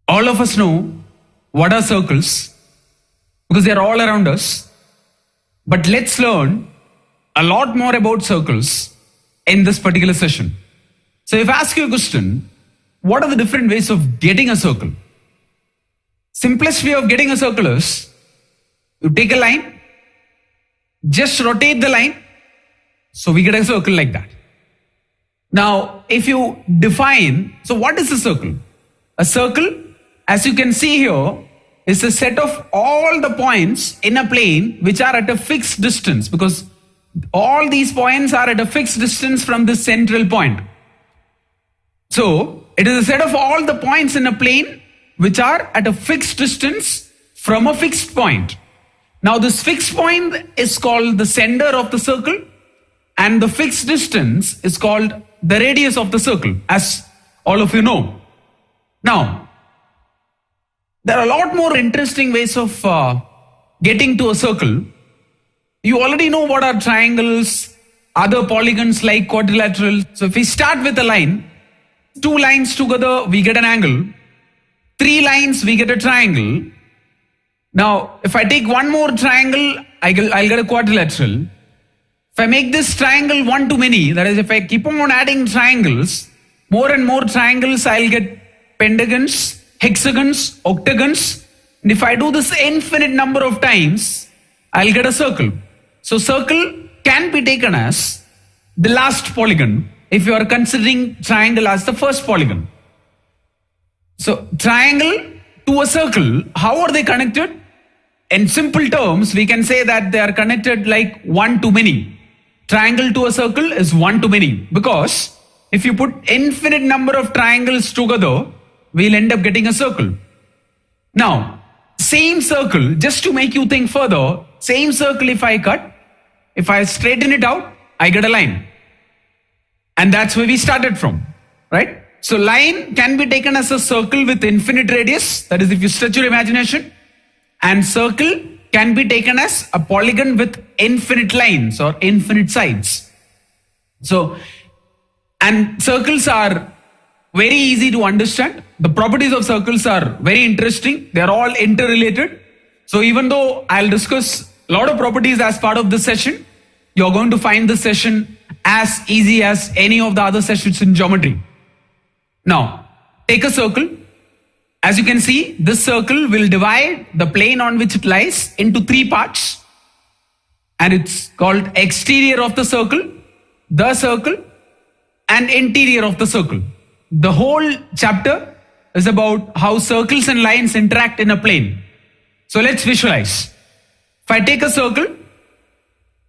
All of us know what are circles because they are all around us. But let's learn a lot more about circles in this particular session. So if I ask you a question, what are the different ways of getting a circle? Simplest way of getting a circle is you take a line, just rotate the line, so we get a circle like that. Now, if you define, so what is a circle? A circle, as you can see here, is a set of all the points in a plane which are at a fixed distance, because all these points are at a fixed distance from the central point. So, it is a set of all the points in a plane which are at a fixed distance from a fixed point. Now, this fixed point is called the center of the circle, and the fixed distance is called the radius of the circle, as all of you know. Now, there are a lot more interesting ways of getting to a circle. You already know what are triangles, other polygons like quadrilateral. So if we start with a line, 2 lines together, we get an angle. 3 lines, we get a triangle. Now, if I take one more triangle, I'll get a quadrilateral. If I make this triangle one to many, that is, if I keep on adding triangles, more and more triangles, I'll get pentagons, hexagons, octagons. And if I do this infinite number of times, I'll get a circle. So circle can be taken as the last polygon if you are considering triangle as the first polygon. So triangle to a circle, how are they connected? In simple terms, we can say that they are connected like one to many. Triangle to a circle is one to many, because if you put infinite number of triangles together, we'll end up getting a circle. Now, same circle, just to make you think further, same circle if I cut, if I straighten it out, I get a line. And that's where we started from, right? So line can be taken as a circle with infinite radius, that is if you stretch your imagination, and circle can be taken as a polygon with infinite lines or infinite sides. So, and circles are very easy to understand. The properties of circles are very interesting. They are all interrelated. So even though I'll discuss a lot of properties as part of this session, you're going to find this session as easy as any of the other sessions in geometry. Now, take a circle. As you can see, this circle will divide the plane on which it lies into 3 parts. And it's called exterior of the circle, and interior of the circle. The whole chapter is about how circles and lines interact in a plane. So let's visualize. If I take a circle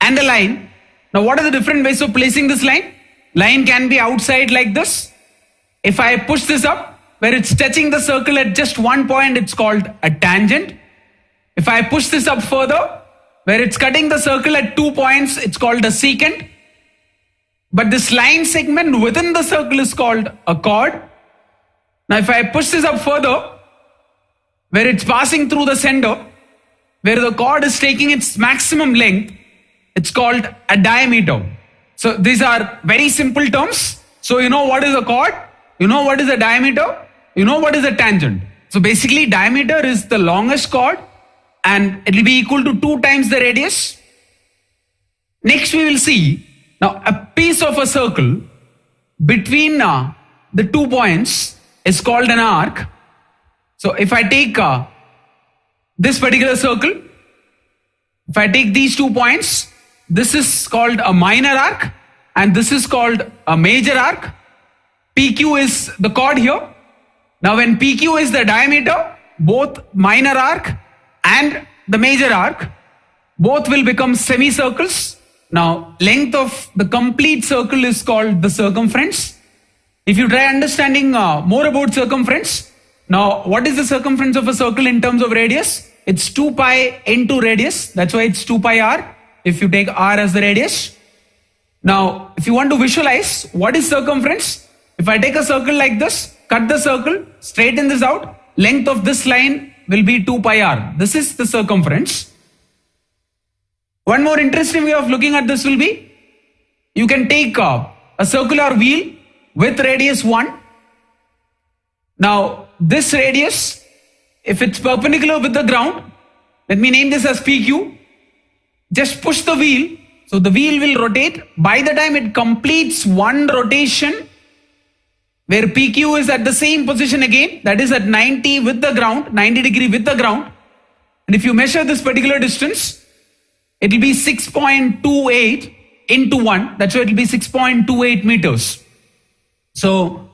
and a line, now what are the different ways of placing this line? Line can be outside like this. If I push this up, where it's touching the circle at just one point, it's called a tangent. If I push this up further, where it's cutting the circle at 2 points, it's called a secant. But this line segment within the circle is called a chord. Now if I push this up further, where it's passing through the center, where the chord is taking its maximum length, it's called a diameter. So these are very simple terms. So you know what is a chord, you know what is a diameter, you know what is a tangent. So basically diameter is the longest chord and it will be equal to 2 times the radius. Next we will see now a piece of a circle between the 2 points is called an arc. So if I take this particular circle, if I take these 2 points, this is called a minor arc and this is called a major arc. PQ is the chord here. Now when PQ is the diameter, both minor arc and the major arc, both will become semicircles. Now length of the complete circle is called the circumference. If you try understanding more about circumference, now what is the circumference of a circle in terms of radius? It's 2 pi into radius. That's why it's 2 pi r if you take r as the radius. Now if you want to visualize what is circumference, if I take a circle like this, cut the circle, straighten this out, length of this line will be 2 pi r. This is the circumference. One more interesting way of looking at this will be, you can take a circular wheel with radius 1. Now, this radius, if it's perpendicular with the ground, let me name this as PQ. Just push the wheel. So the wheel will rotate. By the time it completes one rotation, where PQ is at the same position again, that is at 90 with the ground, 90 degree with the ground. And if you measure this particular distance, it will be 6.28 into 1. That's why it will be 6.28 meters. So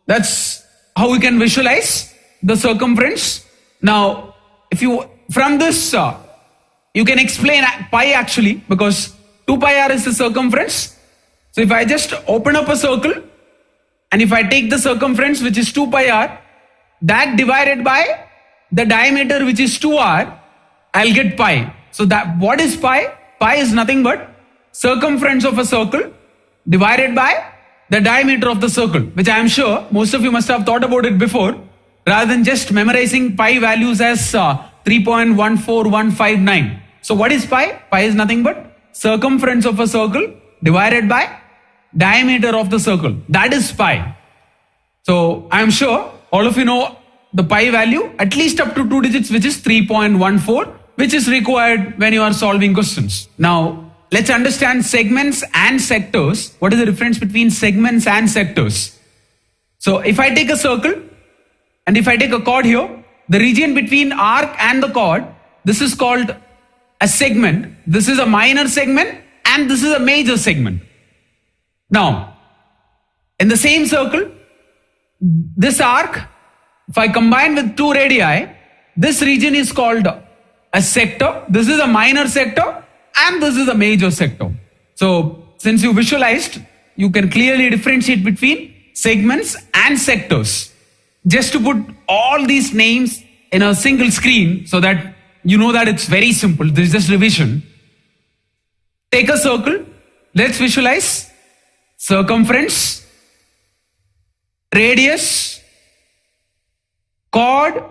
that's how we can visualize the circumference. Now, if you, from this, you can explain pi actually, because 2 pi r is the circumference. So if I just open up a circle, and if I take the circumference, which is 2 pi r, that divided by the diameter, which is 2r, I'll get pi. So that, what is pi? Pi is nothing but circumference of a circle divided by the diameter of the circle, which I am sure most of you must have thought about it before, rather than just memorizing pi values as 3.14159. So what is pi? Pi is nothing but circumference of a circle divided by diameter of the circle. That is pi. So I am sure all of you know the pi value at least up to 2 digits, which is 3.14, which is required when you are solving questions. Now let's understand segments and sectors. What is the difference between segments and sectors? So if I take a circle and if I take a chord here, the region between arc and the chord, this is called a segment. This is a minor segment and this is a major segment. Now, in the same circle, this arc, if I combine with 2 radii, this region is called a sector. This is a minor sector and this is a major sector. So, since you visualized, you can clearly differentiate between segments and sectors. Just to put all these names in a single screen so that you know that it's very simple. This is just revision. Take a circle. Let's visualize circumference, radius, chord,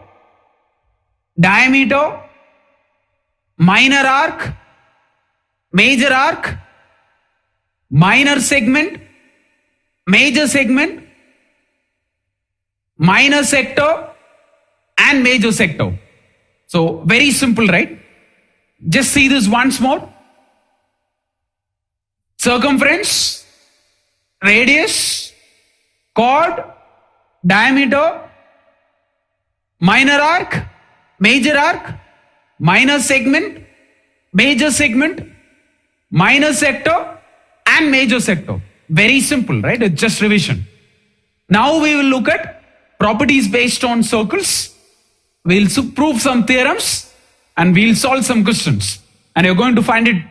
diameter, minor arc, major arc, minor segment, major segment, minor sector, and major sector. So very simple, right? Just see this once more. Circumference, radius, chord, diameter, minor arc, major arc, minor segment, major segment, minor sector, and major sector. Very simple, right? It's just revision. Now we will look at properties based on circles. We'll prove some theorems and we'll solve some questions. And you're going to find it